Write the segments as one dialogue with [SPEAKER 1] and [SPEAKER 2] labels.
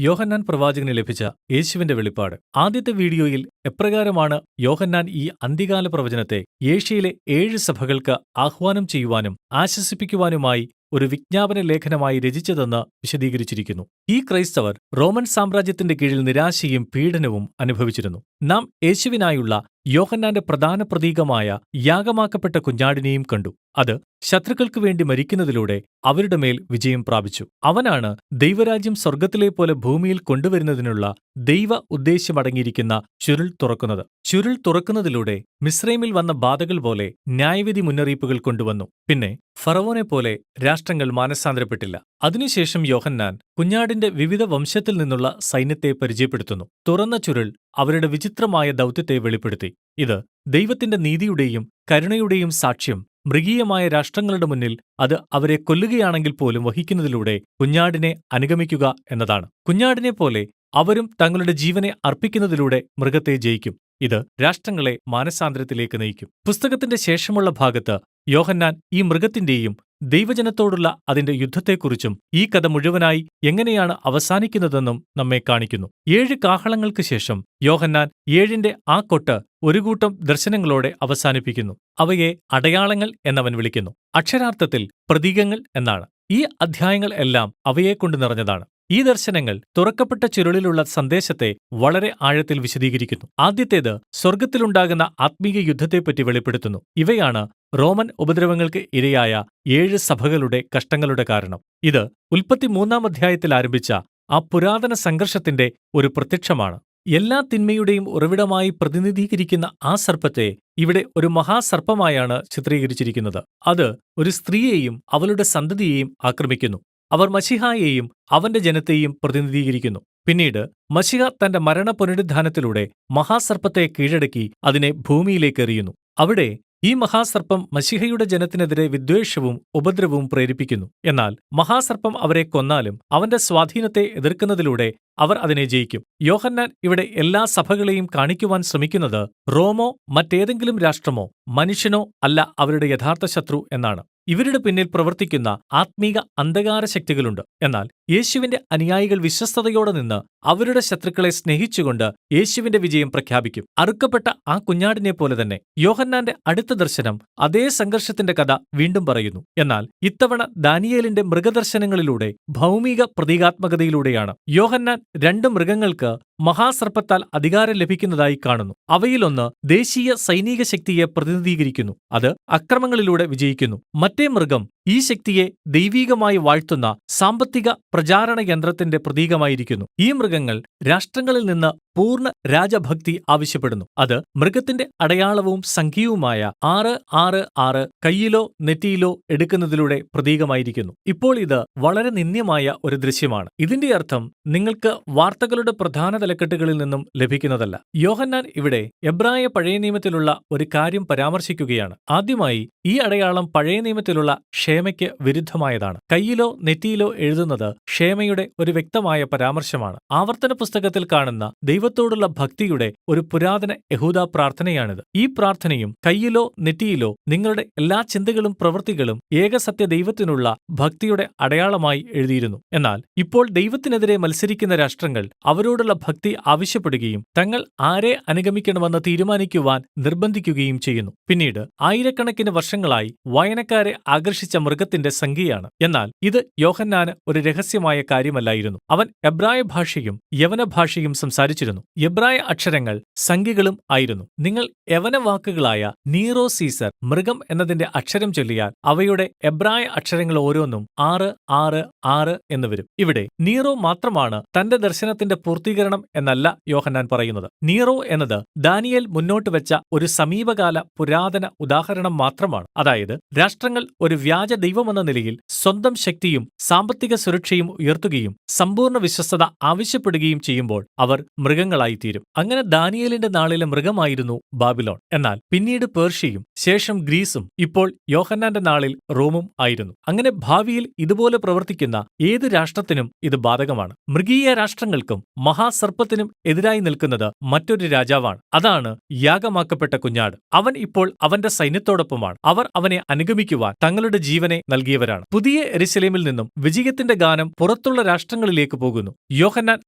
[SPEAKER 1] യോഹന്നാൻ പ്രവാചകന് ലഭിച്ച യേശുവിന്റെ വെളിപ്പാട്. ആദ്യത്തെ വീഡിയോയിൽ എപ്രകാരമാണ് യോഹന്നാൻ ഈ അന്ത്യകാല പ്രവചനത്തെ ഏഷ്യയിലെ 7 സഭകൾക്ക് ആഹ്വാനം ചെയ്യുവാനും ആശ്വസിപ്പിക്കുവാനുമായി ഒരു വിജ്ഞാപന ലേഖനമായി രചിച്ചതെന്ന് വിശദീകരിച്ചിരിക്കുന്നു. ഈ ക്രൈസ്തവർ റോമൻ സാമ്രാജ്യത്തിന്റെ കീഴിൽ നിരാശയും പീഡനവും അനുഭവിച്ചിരുന്നു. നാം യേശുവിനായുള്ള യോഹന്നാന്റെ പ്രധാന പ്രതീകമായ യാഗമാക്കപ്പെട്ട കുഞ്ഞാടിനെയും കണ്ടു. അത് ശത്രുക്കൾക്കു വേണ്ടി മരിക്കുന്നതിലൂടെ അവരുടെ മേൽ വിജയം പ്രാപിച്ചു. അവനാണ് ദൈവരാജ്യം സ്വർഗ്ഗത്തിലെപ്പോലെ ഭൂമിയിൽ കൊണ്ടുവരുന്നതിനുള്ള ദൈവ ഉദ്ദേശ്യമടങ്ങിയിരിക്കുന്ന ചുരുൾ തുറക്കുന്നത്. ചുരുൾ തുറക്കുന്നതിലൂടെ മിസ്രൈമിൽ വന്ന ബാധകൾ പോലെ ന്യായവിധി മുന്നറിയിപ്പുകൾ കൊണ്ടുവന്നു. പിന്നെ ഫറവോനെപ്പോലെ രാഷ്ട്രങ്ങൾ മാനസാന്തരപ്പെട്ടില്ല. അതിനുശേഷം യോഹന്നാൻ കുഞ്ഞാടിന്റെ വിവിധ വംശത്തിൽ നിന്നുള്ള സൈന്യത്തെ പരിചയപ്പെടുത്തുന്നു. തുറന്ന ചുരുൾ അവരുടെ വിചിത്രമായ ദൗത്യത്തെ വെളിപ്പെടുത്തി. ഇത് ദൈവത്തിന്റെ നീതിയുടെയും കരുണയുടെയും സാക്ഷ്യം മൃഗീയമായ രാഷ്ട്രങ്ങളുടെ മുന്നിൽ അത് അവരെ കൊല്ലുകയാണെങ്കിൽ പോലും വഹിക്കുന്നതിലൂടെ കുഞ്ഞാടിനെ അനുഗമിക്കുക എന്നതാണ്. കുഞ്ഞാടിനെപ്പോലെ അവരും തങ്ങളുടെ ജീവനെ അർപ്പിക്കുന്നതിലൂടെ മൃഗത്തെ ജയിക്കും. ഇത് രാഷ്ട്രങ്ങളെ മാനസാന്തരത്തിലേക്ക് നയിക്കും. പുസ്തകത്തിന്റെ ശേഷമുള്ള ഭാഗത്ത് യോഹന്നാൻ ഈ മൃഗത്തിന്റെയും ദൈവജനത്തോടുള്ള അതിന്റെ യുദ്ധത്തെക്കുറിച്ചും ഈ കഥ മുഴുവനായി എങ്ങനെയാണ് അവസാനിക്കുന്നതെന്നും നമ്മെ കാണിക്കുന്നു. 7 കാഹളങ്ങൾക്ക് ശേഷം യോഹന്നാൻ 7ന്റെ ആ കൊട്ട് ഒരു കൂട്ടം ദർശനങ്ങളോടെ അവസാനിപ്പിക്കുന്നു. അവയെ അടയാളങ്ങൾ എന്നവൻ വിളിക്കുന്നു. അക്ഷരാർത്ഥത്തിൽ പ്രതീകങ്ങൾ എന്നാണ്. ഈ അധ്യായങ്ങൾ എല്ലാം അവയെക്കൊണ്ട് നിറഞ്ഞതാണ്. ഈ ദർശനങ്ങൾ തുറക്കപ്പെട്ട ചുരുളിലുള്ള സന്ദേശത്തെ വളരെ ആഴത്തിൽ വിശദീകരിക്കുന്നു. ആദ്യത്തേത് സ്വർഗ്ഗത്തിലുണ്ടാകുന്ന ആത്മീയ യുദ്ധത്തെപ്പറ്റി വെളിപ്പെടുത്തുന്നു. ഇവയാണ് റോമൻ ഉപദ്രവങ്ങൾക്ക് ഇരയായ 7 സഭകളുടെ കഷ്ടങ്ങളുടെ കാരണം. ഇത് ഉൽപ്പത്തി 3-ാം അധ്യായത്തിൽ ആരംഭിച്ച ആ പുരാതന സംഘർഷത്തിന്റെ ഒരു പ്രത്യക്ഷമാണ്. എല്ലാ തിന്മയുടെയും ഉറവിടമായി പ്രതിനിധീകരിക്കുന്ന ആ സർപ്പത്തെ ഇവിടെ ഒരു മഹാസർപ്പമായാണ് ചിത്രീകരിച്ചിരിക്കുന്നത്. അത് ഒരു സ്ത്രീയെയും അവളുടെ സന്തതിയെയും ആക്രമിക്കുന്നു. അവർ മശിഹായെയും അവന്റെ ജനത്തെയും പ്രതിനിധീകരിക്കുന്നു. പിന്നീട് മശിഹ തന്റെ മരണ പുനരുദ്ധാനത്തിലൂടെ മഹാസർപ്പത്തെ കീഴടക്കി അതിനെ ഭൂമിയിലേക്ക് എറിയുന്നു. അവിടെ ഈ മഹാസർപ്പം മശിഹയുടെ ജനത്തിനെതിരെ വിദ്വേഷവും ഉപദ്രവവും പ്രേരിപ്പിക്കുന്നു. എന്നാൽ മഹാസർപ്പം അവരെ കൊന്നാലും അവന്റെ സ്വാധീനത്തെ എതിർക്കുന്നതിലൂടെ അവർ അതിനെ ജയിക്കും. യോഹന്നാൻ ഇവിടെ എല്ലാ സഭകളെയും കാണിക്കുവാൻ ശ്രമിക്കുന്നത് റോമോ മറ്റേതെങ്കിലും രാഷ്ട്രമോ മനുഷ്യനോ അല്ല അവരുടെ യഥാർത്ഥ ശത്രു എന്നാണ്. ഇവരുടെ പിന്നിൽ പ്രവർത്തിക്കുന്ന ആത്മീക അന്ധകാര ശക്തികളുണ്ട്. എന്നാൽ യേശുവിന്റെ അനുയായികൾ വിശ്വസ്തയോടെ നിന്ന് അവരുടെ ശത്രുക്കളെ സ്നേഹിച്ചുകൊണ്ട് യേശുവിന്റെ വിജയം പ്രഖ്യാപിക്കും. അറുക്കപ്പെട്ട ആ കുഞ്ഞാടിനെ പോലെ തന്നെ യോഹന്നാന്റെ അടുത്ത ദർശനം അതേ സംഘർഷത്തിന്റെ കഥ വീണ്ടും പറയുന്നു. എന്നാൽ ഇത്തവണ ദാനിയേലിന്റെ മൃഗദർശനങ്ങളിലൂടെ ഭൗമിക പ്രതീകാത്മകതയിലൂടെയാണ്. യോഹന്നാൻ 2 മൃഗങ്ങൾക്ക് മഹാസർപ്പത്താൽ അധികാരം ലഭിക്കുന്നതായി കാണുന്നു. അവയിലൊന്ന് ദേശീയ സൈനിക ശക്തിയെ പ്രതിനിധീകരിക്കുന്നു. അത് അക്രമങ്ങളിലൂടെ വിജയിക്കുന്നു. മറ്റേ മൃഗം ഈ ശക്തിയെ ദൈവീകമായി വാഴ്ത്തുന്ന സാമ്പത്തിക പ്രചാരണ യന്ത്രത്തിന്റെ പ്രതീകമായിരിക്കുന്നു. ഈ മൃഗങ്ങൾ രാഷ്ട്രങ്ങളിൽ നിന്ന് പൂർണ്ണ രാജഭക്തി ആവശ്യപ്പെടുന്നു. അത് മൃഗത്തിന്റെ അടയാളവും സംഖ്യയുമായ 666 കയ്യിലോ നെറ്റിയിലോ എടുക്കുന്നതിലൂടെ പ്രതീകമായിരിക്കുന്നു. ഇപ്പോൾ ഇത് വളരെ നിന്ദ്യമായ ഒരു ദൃശ്യമാണ്. ഇതിന്റെ അർത്ഥം നിങ്ങൾക്ക് വാർത്തകളുടെ പ്രധാന തലക്കെട്ടുകളിൽ നിന്നും ലഭിക്കുന്നതല്ല. യോഹന്നാൻ ഇവിടെ എബ്രായ പഴയ നിയമത്തിലുള്ള ഒരു കാര്യം പരാമർശിക്കുകയാണ്. ആദ്യമായി ഈ അടയാളം പഴയ നിയമത്തിലുള്ള ക്ഷേമയ്ക്ക് വിരുദ്ധമായതാണ്. കയ്യിലോ നെറ്റിയിലോ എഴുതുന്നത് ക്ഷേമയുടെ ഒരു വ്യക്തമായ പരാമർശമാണ്. ആവർത്തന പുസ്തകത്തിൽ കാണുന്ന ദൈവത്തോടുള്ള ഭക്തിയുടെ ഒരു പുരാതന യഹൂദ പ്രാർത്ഥനയാണിത്. ഈ പ്രാർത്ഥനയും കയ്യിലോ നെറ്റിയിലോ നിങ്ങളുടെ എല്ലാ ചിന്തകളും പ്രവൃത്തികളും ഏകസത്യ ദൈവത്തിനുള്ള ഭക്തിയുടെ അടയാളമായി എഴുതിയിരുന്നു. എന്നാൽ ഇപ്പോൾ ദൈവത്തിനെതിരെ മത്സരിക്കുന്ന രാഷ്ട്രങ്ങൾ അവരോടുള്ള ഭക്തി ആവശ്യപ്പെടുകയും തങ്ങൾ ആരെ അനുഗമിക്കണമെന്ന് തീരുമാനിക്കുവാൻ നിർബന്ധിക്കുകയും ചെയ്യുന്നു. പിന്നീട് ആയിരക്കണക്കിന് വർഷങ്ങളായി വായനക്കാരെ ആകർഷിച്ച മൃഗത്തിന്റെ സംഖ്യയാണ്. എന്നാൽ ഇത് യോഹന്നാന് ഒരു രഹസ്യമായ കാര്യമല്ലായിരുന്നു. അവൻ എബ്രായ ഭാഷയും യവന ഭാഷയും സംസാരിച്ചിരുന്നു. എബ്രായ അക്ഷരങ്ങൾ സംഖ്യകളും ആയിരുന്നു. നിങ്ങൾ യവന വാക്കുകളായ നീറോ സീസർ മൃഗം എന്നതിന്റെ അക്ഷരം ചൊല്ലിയാൽ അവയുടെ എബ്രായ അക്ഷരങ്ങൾ ഓരോന്നും 666 എന്ന് വരും. ഇവിടെ നീറോ മാത്രമാണ് തന്റെ ദർശനത്തിന്റെ പൂർത്തീകരണം എന്നല്ല യോഹന്നാൻ പറയുന്നത്. നീറോ എന്നത് ദാനിയേൽ മുന്നോട്ട് വെച്ച ഒരു സമീപകാല പുരാതന ഉദാഹരണം മാത്രമാണ്. അതായത് രാഷ്ട്രങ്ങൾ ഒരു വ്യാജ ദൈവമെന്ന നിലയിൽ സ്വന്തം ശക്തിയും സാമ്പത്തിക സുരക്ഷയും ഉയർത്തുകയും സമ്പൂർണ്ണ വിശ്വസ്തത ആവശ്യപ്പെടുകയും ചെയ്യുമ്പോൾ അവർ മൃഗ മൃഗങ്ങളായിത്തീരും. അങ്ങനെ ദാനിയേലിന്റെ നാളിലെ മൃഗമായിരുന്നു ബാബിലോൺ. എന്നാൽ പിന്നീട് പേർഷ്യയും ശേഷം ഗ്രീസും ഇപ്പോൾ യോഹന്നാന്റെ നാളിൽ റോമും ആയിരുന്നു. അങ്ങനെ ഭാവിയിൽ ഇതുപോലെ പ്രവർത്തിക്കുന്ന ഏത് രാഷ്ട്രത്തിനും ഇത് ബാധകമാണ്. മൃഗീയ രാഷ്ട്രങ്ങൾക്കും മഹാസർപ്പത്തിനും എതിരായി നിൽക്കുന്നത് മറ്റൊരു രാജാവാണ്. അതാണ് യാഗമാക്കപ്പെട്ട കുഞ്ഞാട്. അവൻ ഇപ്പോൾ അവന്റെ സൈന്യത്തോടൊപ്പമാണ്. അവർ അവനെ അനുഗമിക്കുവാൻ തങ്ങളുടെ ജീവനെ നൽകിയവരാണ്. പുതിയ യെരുശലേമിൽ നിന്നും വിജയത്തിന്റെ ഗാനം പുറത്തുള്ള രാഷ്ട്രങ്ങളിലേക്ക് പോകുന്നു. യോഹന്നാൻ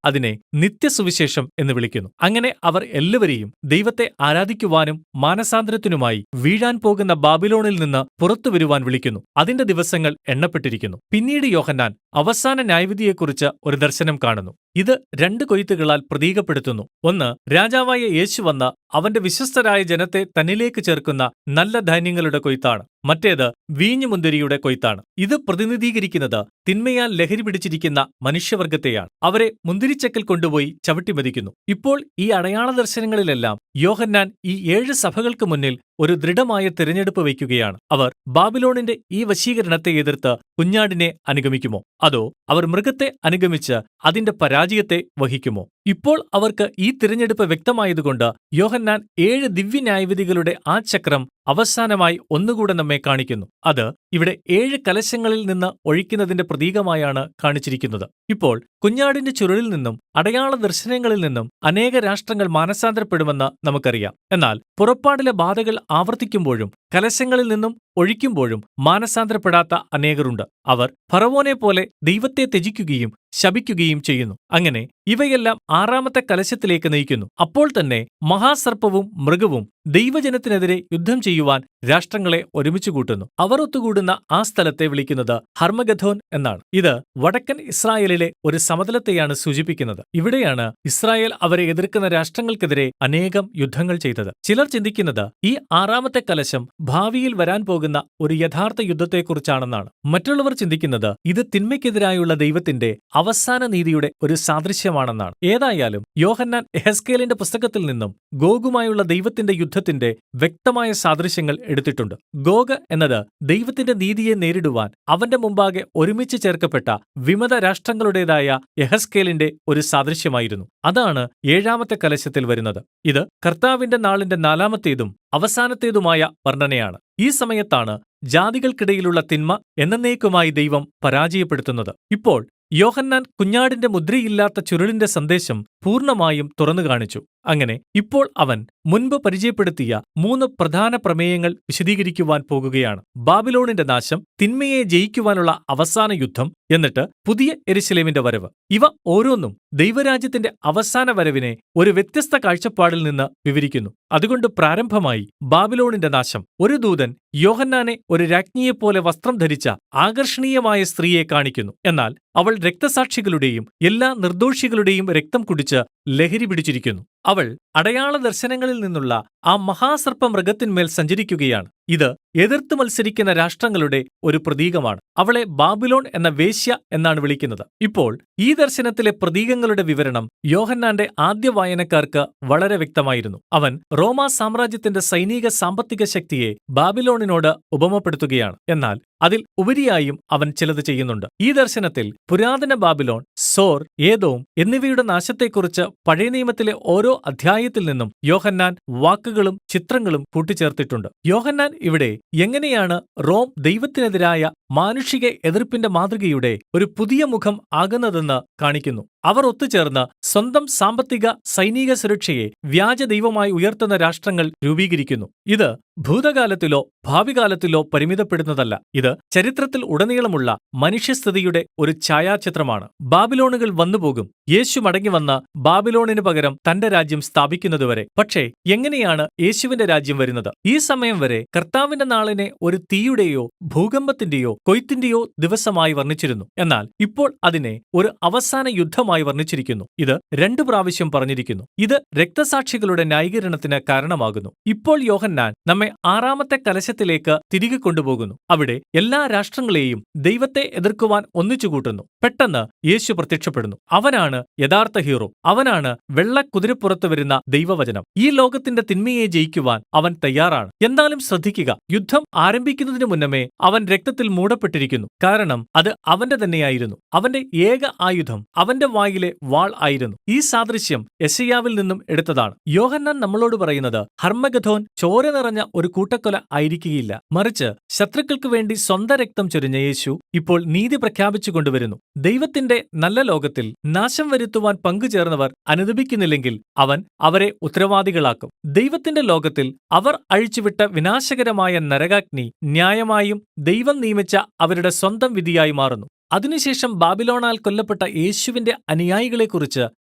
[SPEAKER 1] അതിനെ നിത്യസുവിശേഷം എന്ന് വിളിക്കുന്നു. അങ്ങനെ അവർ എല്ലാവരെയും ദൈവത്തെ ആരാധിക്കുവാനും മാനസാന്തരത്തിനുമായി വീഴാൻ പോകുന്ന ബാബിലോണിൽ നിന്ന് പുറത്തു വരുവാൻ വിളിക്കുന്നു. അതിന്റെ ദിവസങ്ങൾ എണ്ണപ്പെട്ടിരിക്കുന്നു. പിന്നീട് യോഹന്നാൻ അവസാന ന്യായവിധിയെക്കുറിച്ച് ഒരു ദർശനം കാണുന്നു. ഇത് 2 കൊയ്ത്തുകളാൽ പ്രതീകപ്പെടുത്തുന്നു. ഒന്ന്, രാജാവായ യേശു വന്ന് അവന്റെ വിശ്വസ്തരായ ജനത്തെ തന്നിലേക്ക് ചേർക്കുന്ന നല്ല ധാന്യങ്ങളുടെ കൊയ്ത്താണ്. മറ്റേത് വീഞ്ഞുമുന്തിരിയുടെ കൊയ്ത്താണ്. ഇത് പ്രതിനിധീകരിക്കുന്നത് തിന്മയാൽ ലഹരി പിടിച്ചിരിക്കുന്ന മനുഷ്യവർഗത്തെയാണ്. അവരെ മുന്തിരിച്ചക്കിൽ കൊണ്ടുപോയി ചവിട്ടിമതിക്കുന്നു. ഇപ്പോൾ ഈ അടയാള ദർശനങ്ങളിലെല്ലാം യോഹന്നാൻ ഈ 7 സഭകൾക്ക് മുന്നിൽ ഒരു ദൃഢമായ തിരഞ്ഞെടുപ്പ് വയ്ക്കുകയാണ്. അവർ ബാബിലോണിന്റെ ഈ വശീകരണത്തെ എതിർത്ത് കുഞ്ഞാടിനെ അനുഗമിക്കുമോ, അതോ അവർ മൃഗത്തെ അനുഗമിച്ച് അതിന്റെ പരാജയത്തെ വഹിക്കുമോ? ഇപ്പോൾ അവർക്ക് ഈ തിരഞ്ഞെടുപ്പ് വ്യക്തമായതുകൊണ്ട് യോഹന്നാൻ 7 ദിവ്യന്യായവിധികളുടെ ആ ചക്രം അവസാനമായി ഒന്നുകൂടെ നമ്മെ കാണിക്കുന്നു. അത് ഇവിടെ 7 കലശങ്ങളിൽ നിന്ന് ഒഴിക്കുന്നതിന്റെ പ്രതീകമായാണ് കാണിച്ചിരിക്കുന്നത്. ഇപ്പോൾ കുഞ്ഞാടിന്റെ ചുരുളിൽ നിന്നും അടയാള ദർശനങ്ങളിൽ നിന്നും അനേക രാഷ്ട്രങ്ങൾ മാനസാന്തരപ്പെടുമെന്ന് നമുക്കറിയാം. എന്നാൽ പുറപ്പാടിലെ ബാധകൾ ആവർത്തിക്കുമ്പോഴും കലശങ്ങളിൽ നിന്നും ഒഴിക്കുമ്പോഴും മാനസാന്തരപ്പെടാത്ത അനേകരുണ്ട്. അവർ ഫറവോനെ പോലെ ദൈവത്തെ ത്യജിക്കുകയും ശപിക്കുകയും ചെയ്യുന്നു. അങ്ങനെ ഇവയെല്ലാം 6-ാമത്തെ കലശത്തിലേക്ക് നയിക്കുന്നു. അപ്പോൾ തന്നെ മഹാസർപ്പവും മൃഗവും ദൈവജനത്തിനെതിരെ യുദ്ധം ചെയ്യുവാൻ രാഷ്ട്രങ്ങളെ ഒരുമിച്ച് കൂട്ടുന്നു. അവർ ഒത്തുകൂടുന്ന ആ സ്ഥലത്തെ വിളിക്കുന്നത് ഹർമഗദോൻ എന്നാണ്. ഇത് വടക്കൻ ഇസ്രായേലിലെ ഒരു സമതലത്തെയാണ് സൂചിപ്പിക്കുന്നത്. ഇവിടെയാണ് ഇസ്രായേൽ അവരെ എതിർക്കുന്ന രാഷ്ട്രങ്ങൾക്കെതിരെ അനേകം യുദ്ധങ്ങൾ ചെയ്തത്. ചിലർ ചിന്തിക്കുന്നത് ഈ 6-ാമത്തെ കലശം ഭാവിയിൽ വരാൻ പോകുന്ന ഒരു യഥാർത്ഥ യുദ്ധത്തെക്കുറിച്ചാണെന്നാണ്. മറ്റുള്ളവർ ചിന്തിക്കുന്നത് ഇത് തിന്മയ്ക്കെതിരായുള്ള ദൈവത്തിന്റെ അവസാന നീതിയുടെ ഒരു സാദൃശ്യമാണെന്നാണ്. ഏതായാലും യോഹന്നാൻ യെഹെസ്കേലിന്റെ പുസ്തകത്തിൽ നിന്നും ഗോഗുമായുള്ള ദൈവത്തിന്റെ യുദ്ധത്തിന്റെ വ്യക്തമായ സാദൃശ്യങ്ങൾ എടുത്തിട്ടുണ്ട്. ഗോഗ് എന്നത് ദൈവത്തിന്റെ നീതിയെ നേരിടുവാൻ അവന്റെ മുമ്പാകെ ഒരുമിച്ച് ചേർക്കപ്പെട്ട വിമത രാഷ്ട്രങ്ങളുടേതായ യെഹെസ്കേലിന്റെ ഒരു സാദൃശ്യമായിരുന്നു. അതാണ് 7-ാമത്തെ കലശത്തിൽ വരുന്നത്. ഇത് കർത്താവിന്റെ നാളിന്റെ 4-ാമത്തേതും അവസാനത്തേതുമായ വർണ്ണനയാണ്. ഈ സമയത്താണ് ജാതികൾക്കിടയിലുള്ള തിന്മ എന്നേക്കുമായി ദൈവം പരാജയപ്പെടുത്തുന്നത്. ഇപ്പോൾ യോഹന്നാൻ കുഞ്ഞാടിന്റെ മുദ്രയില്ലാത്ത ചുരുളിന്റെ സന്ദേശം പൂർണ്ണമായും തുറന്നു കാണിച്ചു. അങ്ങനെ ഇപ്പോൾ അവൻ മുൻപ് പരിചയപ്പെടുത്തിയ 3 പ്രധാന പ്രമേയങ്ങൾ വിശദീകരിക്കുവാൻ പോകുകയാണ്. ബാബിലോണിന്റെ നാശം, തിന്മയെ ജയിക്കുവാനുള്ള അവസാന യുദ്ധം, എന്നിട്ട് പുതിയ യെരുശലേമിന്റെ വരവ്. ഇവ ഓരോന്നും ദൈവരാജ്യത്തിന്റെ അവസാന വരവിനെ ഒരു വ്യത്യസ്ത കാഴ്ചപ്പാടിൽ നിന്ന് വിവരിക്കുന്നു. അതുകൊണ്ട് പ്രാരംഭമായി ബാബിലോണിന്റെ നാശം. ഒരു ദൂതൻ യോഹന്നാനെ ഒരു രാജ്ഞിയെപ്പോലെ വസ്ത്രം ധരിച്ച ആകർഷണീയമായ സ്ത്രീയെ കാണിക്കുന്നു. എന്നാൽ അവൾ രക്തസാക്ഷികളുടെയും എല്ലാ നിർദോഷികളുടെയും രക്തം കുടിച്ച് ലഹരി പിടിച്ചിരിക്കുന്നു. അവൾ അടയാള ദർശനങ്ങളിൽ നിന്നുള്ള ആ മഹാസർപ്പ മൃഗത്തിന്മേൽ സഞ്ചരിക്കുകയാണ്. ഇത് എതിർത്ത് മത്സരിക്കുന്ന രാഷ്ട്രങ്ങളുടെ ഒരു പ്രതീകമാണ്. അവളെ ബാബിലോൺ എന്ന വേശ്യ എന്നാണ് വിളിക്കുന്നത്. ഇപ്പോൾ ഈ ദർശനത്തിലെ പ്രതീകങ്ങളുടെ വിവരണം യോഹന്നാന്റെ ആദ്യ വായനക്കാർക്ക് വളരെ വ്യക്തമായിരുന്നു. അവൻ റോമാ സാമ്രാജ്യത്തിന്റെ സൈനിക സാമ്പത്തിക ശക്തിയെ ബാബിലോണിനോട് ഉപമപ്പെടുത്തുകയാണ്. എന്നാൽ അതിൽ ഉപരിയായും അവൻ ചിലത് ചെയ്യുന്നുണ്ട്. ഈ ദർശനത്തിൽ പുരാതന ബാബിലോൺ, സോർ, ഏദോം എന്നിവയുടെ നാശത്തെക്കുറിച്ച് പഴയ നിയമത്തിലെ ഓരോ അധ്യായത്തിൽ നിന്നും യോഹന്നാൻ വാക്കുകളും ചിത്രങ്ങളും കൂട്ടിച്ചേർത്തിട്ടുണ്ട്. യോഹന്നാൻ ഇവിടെ എങ്ങനെയാണ് റോം ദൈവത്തിനെതിരായ മാനുഷിക എതിർപ്പിന്റെ മാതൃകയുടെ ഒരു പുതിയ മുഖം ആകുന്നതെന്ന് കാണിക്കുന്നു. അവർ ഒത്തുചേർന്ന് സ്വന്തം സാമ്പത്തിക സൈനിക സുരക്ഷയെ വ്യാജ ദൈവമായി ഉയർത്തുന്ന രാഷ്ട്രങ്ങൾ രൂപീകരിക്കുന്നു. ഇത് ഭൂതകാലത്തിലോ ഭാവികാലത്തിലോ പരിമിതപ്പെടുന്നതല്ല. ഇത് ചരിത്രത്തിൽ ഉടനീളമുള്ള മനുഷ്യസ്ഥിതിയുടെ ഒരു ഛായാചിത്രമാണ്. ബാബിലോണുകൾ വന്നുപോകും. യേശു മടങ്ങിവന്ന് ബാബിലോണിന് പകരം തന്റെ രാജ്യം സ്ഥാപിക്കുന്നതുവരെ. പക്ഷേ എങ്ങനെയാണ് യേശുവിന്റെ രാജ്യം വരുന്നത്? ഈ സമയം വരെ കർത്താവിന്റെ നാളിനെ ഒരു തീയുടെയോ ഭൂകമ്പത്തിന്റെയോ കൊയ്ത്തിന്റെയോ ദിവസമായി വർണ്ണിച്ചിരുന്നു. എന്നാൽ ഇപ്പോൾ അതിനെ ഒരു അവസാന യുദ്ധമായി വർണ്ണിച്ചിരിക്കുന്നു. ഇത് 2 പ്രാവശ്യം പറഞ്ഞിരിക്കുന്നു. ഇത് രക്തസാക്ഷികളുടെ ന്യായീകരണത്തിന് കാരണമാകുന്നു. ഇപ്പോൾ യോഹന്നാൻ നമ്മെ 6-ാമത്തെ കലശത്തിലേക്ക് തിരികെ കൊണ്ടുപോകുന്നു. അവിടെ എല്ലാ രാഷ്ട്രങ്ങളെയും ദൈവത്തെ എതിർക്കുവാൻ ഒന്നിച്ചുകൂട്ടുന്നു. പെട്ടെന്ന് യേശു പ്രത്യക്ഷപ്പെടുന്നു. അവനാണ് യഥാർത്ഥ ഹീറോ. അവനാണ് വെള്ള കുതിരപ്പുറത്ത് വരുന്ന ദൈവവചനം. ഈ ലോകത്തിന്റെ തിന്മയെ ജയിക്കുവാൻ അവൻ തയ്യാറാണ്. എന്നാലും ശ്രദ്ധിക്കുക, യുദ്ധം ആരംഭിക്കുന്നതിനു മുന്നമേ അവൻ രക്തത്തിൽ മൂടപ്പെട്ടിരിക്കുന്നു. കാരണം അത് അവന്റെ തന്നെയായിരുന്നു. അവന്റെ ഏക ആയുധം അവന്റെ വായിലെ വാൾ ആയിരുന്നു. ഈ സാദൃശ്യം യെശയ്യാവിൽ നിന്നും എടുത്തതാണ്. യോഹന്നാൻ നമ്മളോട് പറയുന്നത് ഹർമ്മഗദോൻ ചോര നിറഞ്ഞ ഒരു കൂട്ടക്കൊല ആയിരിക്കുകയില്ല, മറിച്ച് ശത്രുക്കൾക്ക് വേണ്ടി സ്വന്തം രക്തം ചൊരിഞ്ഞ യേശു ഇപ്പോൾ നീതി പ്രഖ്യാപിച്ചു കൊണ്ടുവരുന്നു. ദൈവത്തിന്റെ നല്ല ലോകത്തിൽ നാശം വരുത്തുവാൻ പങ്കുചേർന്നവർ അനുദപിക്കുന്നില്ലെങ്കിൽ അവൻ അവരെ ഉത്തരവാദികളാക്കും. ദൈവത്തിന്റെ ലോകത്തിൽ അവർ അഴിച്ചുവിട്ട വിനാശകരമായ നരകാഗ്നി ന്യായമായും ദൈവം നിയമിച്ച അവരുടെ സ്വന്തം വിധിയായി മാറുന്നു. അതിനുശേഷം ബാബിലോണാൽ കൊല്ലപ്പെട്ട യേശുവിന്റെ അനുയായികളെക്കുറിച്ച്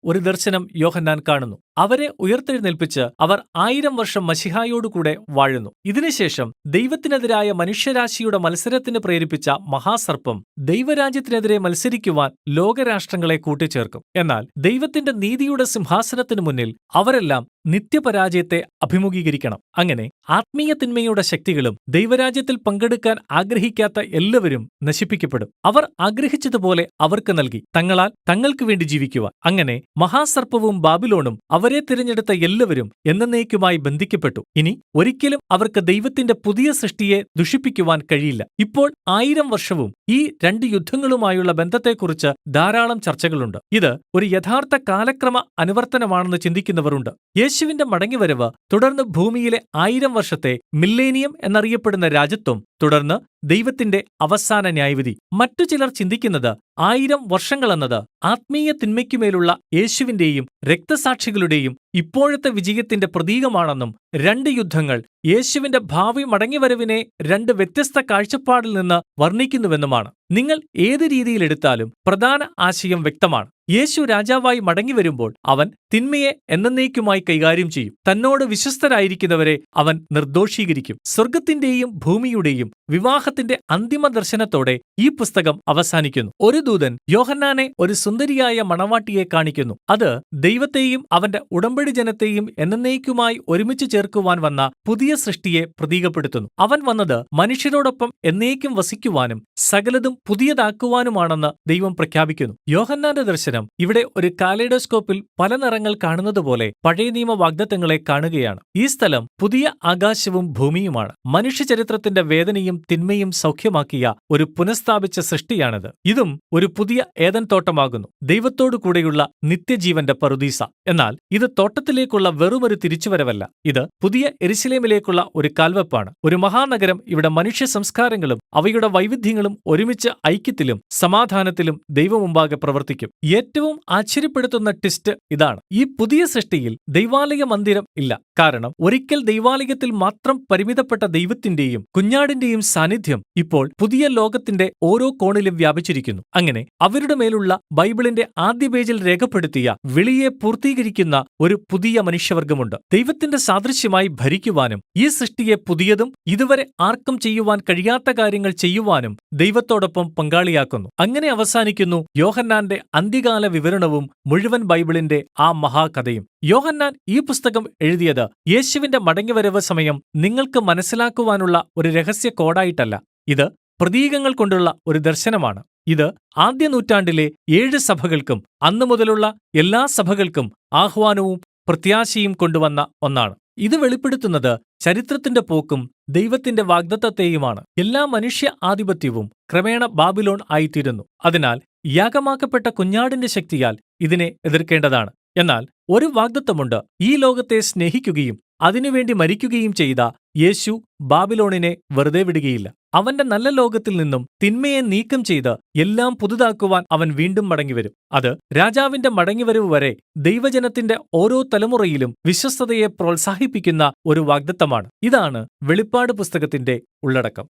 [SPEAKER 1] ഒരു ദർശനം യോഹന്നാൻ കാണുന്നു. അവരെ ഉയർത്തെഴുന്നേൽപ്പിച്ച് അവർ 1000 വർഷം മശിഹായോടുകൂടെ വാഴുന്നു. ഇതിനുശേഷം ദൈവത്തിനെതിരായ മനുഷ്യരാശിയുടെ മത്സരത്തിന് പ്രേരിപ്പിച്ച മഹാസർപ്പം ദൈവരാജ്യത്തിനെതിരെ മത്സരിക്കുവാൻ ലോകരാഷ്ട്രങ്ങളെ കൂട്ടിച്ചേർക്കും. എന്നാൽ ദൈവത്തിന്റെ നീതിയുടെ സിംഹാസനത്തിനു മുന്നിൽ അവരെല്ലാം നിത്യപരാജയത്തെ അഭിമുഖീകരിക്കണം. അങ്ങനെ ആത്മീയ തിന്മയുടെ ശക്തികളും ദൈവരാജ്യത്തിൽ പങ്കെടുക്കാൻ ആഗ്രഹിക്കാത്ത എല്ലാവരും നശിപ്പിക്കപ്പെടും. അവർ ആഗ്രഹിച്ചതുപോലെ അവർക്ക് നൽകി തങ്ങളാൽ തങ്ങൾക്ക് വേണ്ടി ജീവിക്കുവാൻ. അങ്ങനെ മഹാസർപ്പവും ബാബിലോണും അവരെ തിരഞ്ഞെടുത്ത എല്ലാവരും എന്നേക്കുമായി ബന്ധിക്കപ്പെട്ടു. ഇനി ഒരിക്കലും അവർക്ക് ദൈവത്തിന്റെ പുതിയ സൃഷ്ടിയെ ദുഷിപ്പിക്കുവാൻ കഴിയില്ല. ഇപ്പോൾ 1000 വർഷവും ഈ 2 യുദ്ധങ്ങളുമായുള്ള ബന്ധത്തെക്കുറിച്ച് ധാരാളം ചർച്ചകളുണ്ട്. ഇത് ഒരു യഥാർത്ഥ കാലക്രമ അനുവർത്തനമാണെന്ന് ചിന്തിക്കുന്നവരുണ്ട്. യേശുവിന്റെ മടങ്ങിവരവ്, തുടർന്ന് ഭൂമിയിലെ 1000 വർഷത്തെ മില്ലേനിയം എന്നറിയപ്പെടുന്ന രാജത്വം, തുടർന്ന് ദൈവത്തിന്റെ അവസാന ന്യായവിധി. മറ്റു ചിലർ ചിന്തിക്കുന്നത് 1000 വർഷങ്ങളെന്നത് ആത്മീയ തിന്മയ്ക്കുമേലുള്ള യേശുവിന്റെയും രക്തസാക്ഷികളുടെയും ഇപ്പോഴത്തെ വിജയത്തിന്റെ പ്രതീകമാണെന്നും 2 യുദ്ധങ്ങൾ യേശുവിന്റെ ഭാവി മടങ്ങിവരവിനെ 2 വ്യത്യസ്ത കാഴ്ചപ്പാടിൽ നിന്ന് വർണ്ണിക്കുന്നുവെന്നുമാണ്. നിങ്ങൾ ഏത് രീതിയിലെടുത്താലും പ്രധാന ആശയം വ്യക്തമാണ്. യേശു രാജാവായി മടങ്ങിവരുമ്പോൾ അവൻ തിന്മയെ എന്നേക്കുമായി കൈകാര്യം ചെയ്യും. തന്നോട് വിശ്വസ്തരായിരിക്കുന്നവരെ അവൻ നിർദോഷീകരിക്കും. സ്വർഗത്തിന്റെയും ഭൂമിയുടെയും വിവാഹത്തിന്റെ അന്തിമ ദർശനത്തോടെ ഈ പുസ്തകം അവസാനിക്കുന്നു. ഒരു ദൂതൻ യോഹന്നാനെ ഒരു സുന്ദരിയായ മണവാട്ടിയെ കാണിക്കുന്നു. അത് ദൈവത്തെയും അവന്റെ ഉടമ്പടി ജനത്തെയും എന്നേക്കുമായി ഒരുമിച്ച് ചേർക്കുവാൻ വന്ന പുതിയ സൃഷ്ടിയെ പ്രതീകപ്പെടുത്തുന്നു. അവൻ വന്നത് മനുഷ്യരോടൊപ്പം എന്നേക്കും വസിക്കുവാനും സകലതും പുതിയതാക്കുവാനുമാണെന്ന് ദൈവം പ്രഖ്യാപിക്കുന്നു. യോഹന്നാന്റെ ദർശനം ഇവിടെ ഒരു കാലൈഡോസ്കോപ്പിൽ പല നിറങ്ങൾ കാണുന്നതുപോലെ പഴയ നിയമ വാഗ്ദത്തങ്ങളെ കാണുകയാണ്. ഈ സ്ഥലം പുതിയ ആകാശവും ഭൂമിയുമാണ്. മനുഷ്യചരിത്രത്തിന്റെ വേദനയും തിന്മയും സൗഖ്യമാക്കിയ ഒരു പുനഃസ്ഥാപിച്ച സൃഷ്ടിയാണിത്. ഇതും ഒരു പുതിയ ഏദൻ തോട്ടമാകുന്നു, ദൈവത്തോടു കൂടെയുള്ള നിത്യജീവന്റെ പറുദീസ. എന്നാൽ ഇത് തോട്ടത്തിലേക്കുള്ള വെറുമൊരു തിരിച്ചുവരവല്ല. ഇത് പുതിയ യെരുശലേമിലേക്കുള്ള ഒരു കാൽവെപ്പാണ്. ഒരു മഹാനഗരം ഇവിടെ മനുഷ്യ സംസ്കാരങ്ങളും അവയുടെ വൈവിധ്യങ്ങളും ഒരുമിച്ച് ഐക്യത്തിലും സമാധാനത്തിലും ദൈവമുമ്പാകെ പ്രവർത്തിക്കും. ഏറ്റവും ആശ്ചര്യപ്പെടുത്തുന്ന ട്വിസ്റ്റ് ഇതാണ്: ഈ പുതിയ സൃഷ്ടിയിൽ ദൈവാലയ മന്ദിരം ഇല്ല. കാരണം ഒരിക്കൽ ദൈവാലയത്തിൽ മാത്രം പരിമിതപ്പെട്ട ദൈവത്തിന്റെയും കുഞ്ഞാടിന്റെയും സാന്നിധ്യം ഇപ്പോൾ പുതിയ ലോകത്തിന്റെ ഓരോ കോണിലും വ്യാപിച്ചിരിക്കുന്നു. അങ്ങനെ അവരുടെ മേലുള്ള ബൈബിളിന്റെ ആദ്യ പേജിൽ രേഖപ്പെടുത്തിയ വിളിയെ പൂർത്തീകരിക്കുന്ന ഒരു പുതിയ മനുഷ്യവർഗമുണ്ട്. ദൈവത്തിന്റെ സാദൃശ്യമായി ഭരിക്കുവാനും ഈ സൃഷ്ടിയെ പുതിയതും ഇതുവരെ ആർക്കും ചെയ്യുവാൻ കഴിയാത്ത കാര്യങ്ങൾ ചെയ്യുവാനും ദൈവത്തോടൊപ്പം പങ്കാളിയാക്കുന്നു. അങ്ങനെ അവസാനിക്കുന്നു യോഹന്നാന്റെ അന്ത്യകാല വിവരണവും മുഴുവൻ ബൈബിളിന്റെ ആ മഹാകഥയും. യോഹന്നാൻ ഈ പുസ്തകം എഴുതിയത് യേശുവിന്റെ മടങ്ങിവരവ് സമയം നിങ്ങൾക്ക് മനസ്സിലാക്കുവാനുള്ള ഒരു രഹസ്യ കോഡായിട്ടല്ല. ഇത് പ്രതീകങ്ങൾ കൊണ്ടുള്ള ഒരു ദർശനമാണ്. ഇത് ആദ്യ നൂറ്റാണ്ടിലെ 7 സഭകൾക്കും അന്നു മുതലുള്ള എല്ലാ സഭകൾക്കും ആഹ്വാനവും പ്രത്യാശയും കൊണ്ടുവന്ന ഒന്നാണ്. ഇത് വെളിപ്പെടുത്തുന്നത് ചരിത്രത്തിന്റെ പോക്കും ദൈവത്തിന്റെ വാഗ്ദത്തത്തെയുമാണ്. എല്ലാ മനുഷ്യ ആധിപത്യവും ക്രമേണ ബാബിലോൺ ആയിത്തീരുന്നു. അതിനാൽ യാഗമാക്കപ്പെട്ട കുഞ്ഞാടിന്റെ ശക്തിയാൽ ഇതിനെ എതിർക്കേണ്ടതാണ്. എന്നാൽ ഒരു വാഗ്ദത്തമുണ്ട്: ഈ ലോകത്തെ സ്നേഹിക്കുകയും അതിനുവേണ്ടി മരിക്കുകയും ചെയ്ത യേശു ബാബിലോണിനെ വെറുതെ വിടുകയില്ല. അവന്റെ നല്ല ലോകത്തിൽ നിന്നും തിന്മയെ നീക്കം ചെയ്ത് എല്ലാം പുതുതാക്കുവാൻ അവൻ വീണ്ടും മടങ്ങിവരും. അത് രാജാവിന്റെ മടങ്ങിവരവ് വരെ ദൈവജനത്തിന്റെ ഓരോ തലമുറയിലും വിശ്വസ്തതയെ പ്രോത്സാഹിപ്പിക്കുന്ന ഒരു വാഗ്ദത്തമാണ്. ഇതാണ് വെളിപ്പാട് പുസ്തകത്തിന്റെ ഉള്ളടക്കം.